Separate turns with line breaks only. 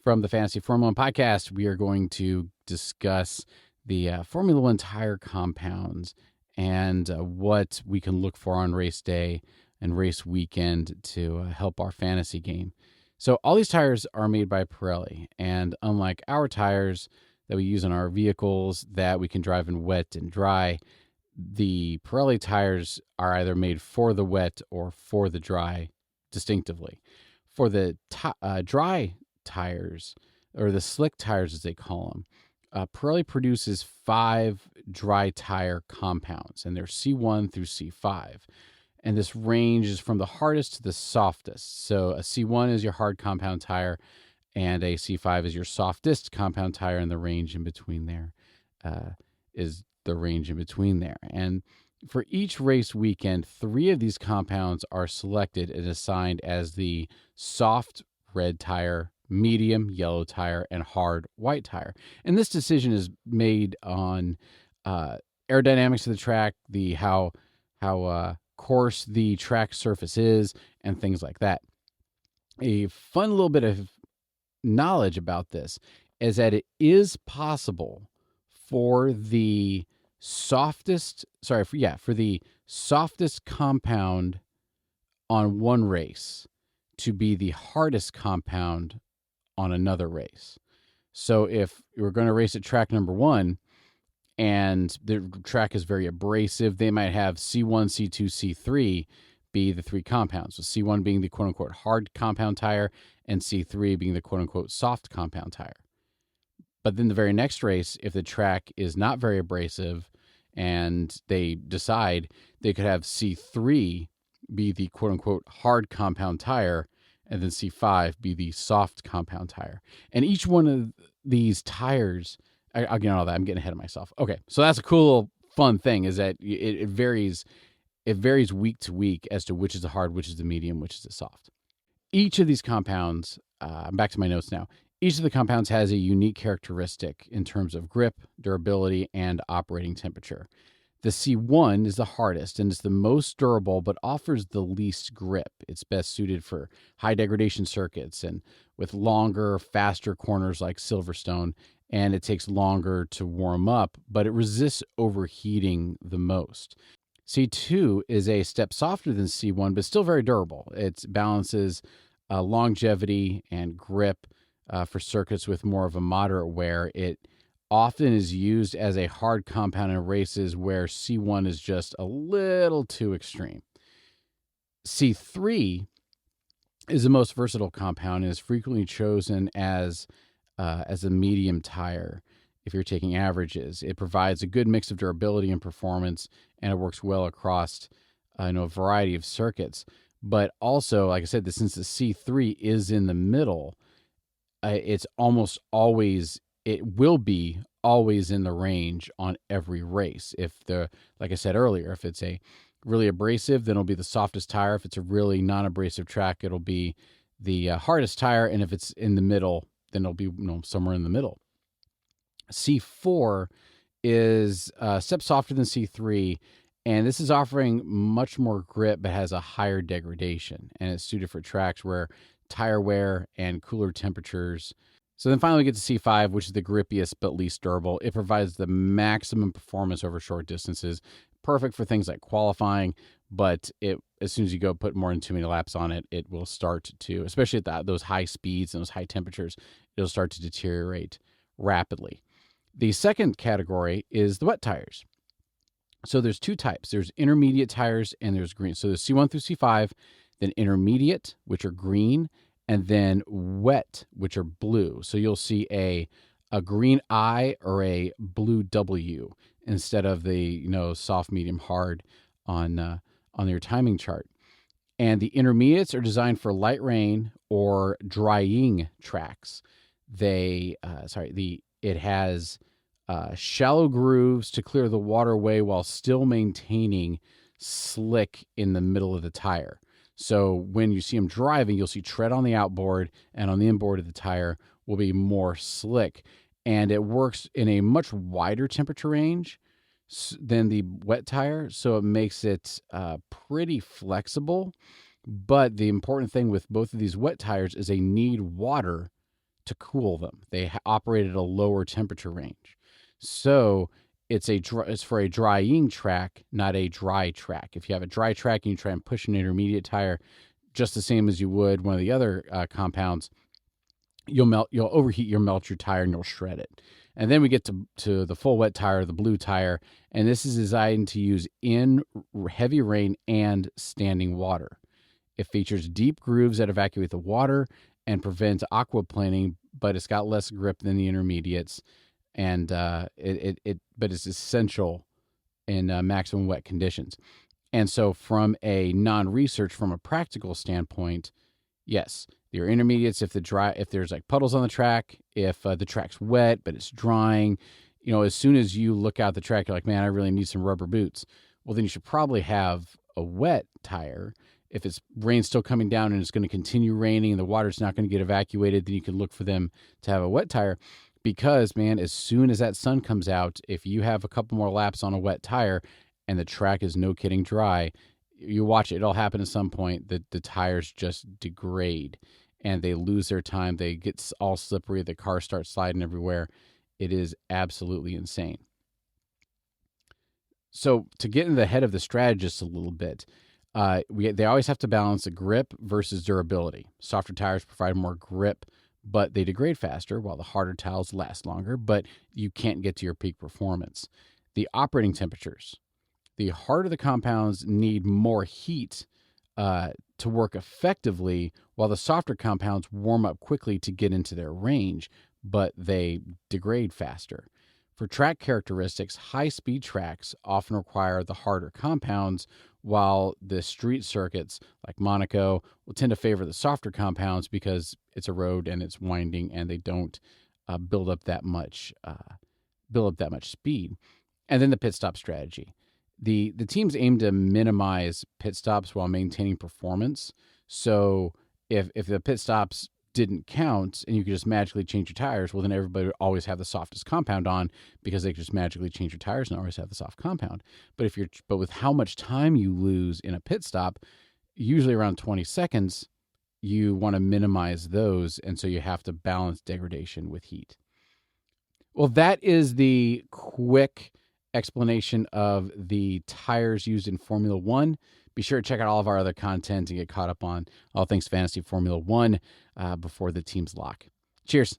From the Fantasy Formula One podcast, we are going to discuss the Formula One tire compounds and what we can look for on race day and race weekend to help our fantasy game. So all these tires are made by Pirelli, and unlike our tires that we use in our vehicles that we can drive in wet and dry, the Pirelli tires are either made for the wet or for the dry distinctively. For the dry tires, or the slick tires as they call them, Pirelli produces 5 dry tire compounds, and they're C1 through C5. And this range is from the hardest to the softest. So a C1 is your hard compound tire, and a C5 is your softest compound tire, and the range in between there is the range in between there. And for each race weekend, 3 of these compounds are selected and assigned as the soft red tire, medium yellow tire, and hard white tire. And this decision is made on aerodynamics of the track, how coarse the track surface is, and things like that. A fun little bit of knowledge about this is that it is possible for the softest compound on one race to be the hardest compound on another race. So if you're going to race at track number 1 and the track is very abrasive, they might have C1, C2, C3 be the 3 compounds. So C1 being the quote-unquote hard compound tire, and C3 being the quote-unquote soft compound tire. But then the very next race, if the track is not very abrasive and they decide, they could have C3 be the quote-unquote hard compound tire, and then C5 be the soft compound tire. And each one of these tires, I'll get on all that. I'm getting ahead of myself. Okay, so that's a cool, fun thing, is that it varies week to week as to which is the hard, which is the medium, which is the soft. Each of these compounds, I'm back to my notes now, each of the compounds has a unique characteristic in terms of grip, durability, and operating temperature. The C1 is the hardest and is the most durable, but offers the least grip. It's best suited for high degradation circuits and with longer, faster corners like Silverstone, and it takes longer to warm up, but it resists overheating the most. C2 is a step softer than C1, but still very durable. It balances longevity and grip for circuits with more of a moderate wear. It often is used as a hard compound in races where C1 is just a little too extreme. C3 is the most versatile compound and is frequently chosen as a medium tire if you're taking averages. It provides a good mix of durability and performance, and it works well across a variety of circuits. But also, like I said, since the C3 is in the middle, it's almost always, it will be always in the range on every race. Like I said earlier, if it's a really abrasive, then it'll be the softest tire. If it's a really non-abrasive track, it'll be the hardest tire. And if it's in the middle, then it'll be somewhere in the middle. C4 is a step softer than C3, and this is offering much more grip but has a higher degradation, and it's suited for tracks where tire wear and cooler temperatures. So then finally we get to C5, which is the grippiest but least durable. It provides the maximum performance over short distances, perfect for things like qualifying, but as soon as you go put more than too many laps on it, it will start to, especially at those high speeds and those high temperatures, it'll start to deteriorate rapidly. The second category is the wet tires. So there's 2 types. There's intermediate tires and there's green. So there's C1 through C5, then intermediate, which are green, and then wet, which are blue. So you'll see a green I or a blue W instead of the soft, medium, hard on your timing chart. And the intermediates are designed for light rain or drying tracks. It has shallow grooves to clear the waterway while still maintaining slick in the middle of the tire. So when you see them driving, you'll see tread on the outboard, and on the inboard of the tire will be more slick. And it works in a much wider temperature range than the wet tire, so it makes it pretty flexible. But the important thing with both of these wet tires is they need water to cool them. They operate at a lower temperature range. So it's for a drying track, not a dry track. If you have a dry track and you try and push an intermediate tire, just the same as you would one of the other compounds, you'll overheat, you'll melt your tire, and you'll shred it. And then we get to the full wet tire, the blue tire, and this is designed to use in heavy rain and standing water. It features deep grooves that evacuate the water and prevent aquaplaning, but it's got less grip than the intermediates, and but it's essential in maximum wet conditions. And so, from a non-research, from a practical standpoint, yes, your intermediates, if there's like puddles on the track, if the track's wet but it's drying, as soon as you look out the track, you're like, man, I really need some rubber boots. Well, then you should probably have a wet tire. If it's rain still coming down and it's going to continue raining and the water's not going to get evacuated, then you can look for them to have a wet tire. Because, man, as soon as that sun comes out, if you have a couple more laps on a wet tire and the track is no kidding dry, you watch it, it'll happen at some point that the tires just degrade and they lose their time. They get all slippery. The car starts sliding everywhere. It is absolutely insane. So to get in the head of the strategist a little bit, they always have to balance the grip versus durability. Softer tires provide more grip, but they degrade faster, while the harder tires last longer, but you can't get to your peak performance. The operating temperatures. The harder the compounds need more heat to work effectively, while the softer compounds warm up quickly to get into their range, but they degrade faster. For track characteristics, high-speed tracks often require the harder compounds, while the street circuits like Monaco will tend to favor the softer compounds because it's a road and it's winding and they don't build up that much speed. And then the pit stop strategy. The teams aim to minimize pit stops while maintaining performance. So if the pit stops didn't count and you could just magically change your tires, well, then everybody would always have the softest compound on because they could just magically change your tires and always have the soft compound. But with how much time you lose in a pit stop, usually around 20 seconds, you want to minimize those. And so you have to balance degradation with heat. Well, that is the quick explanation of the tires used in Formula One. Be sure to check out all of our other content and get caught up on all things fantasy Formula One before the teams lock. Cheers.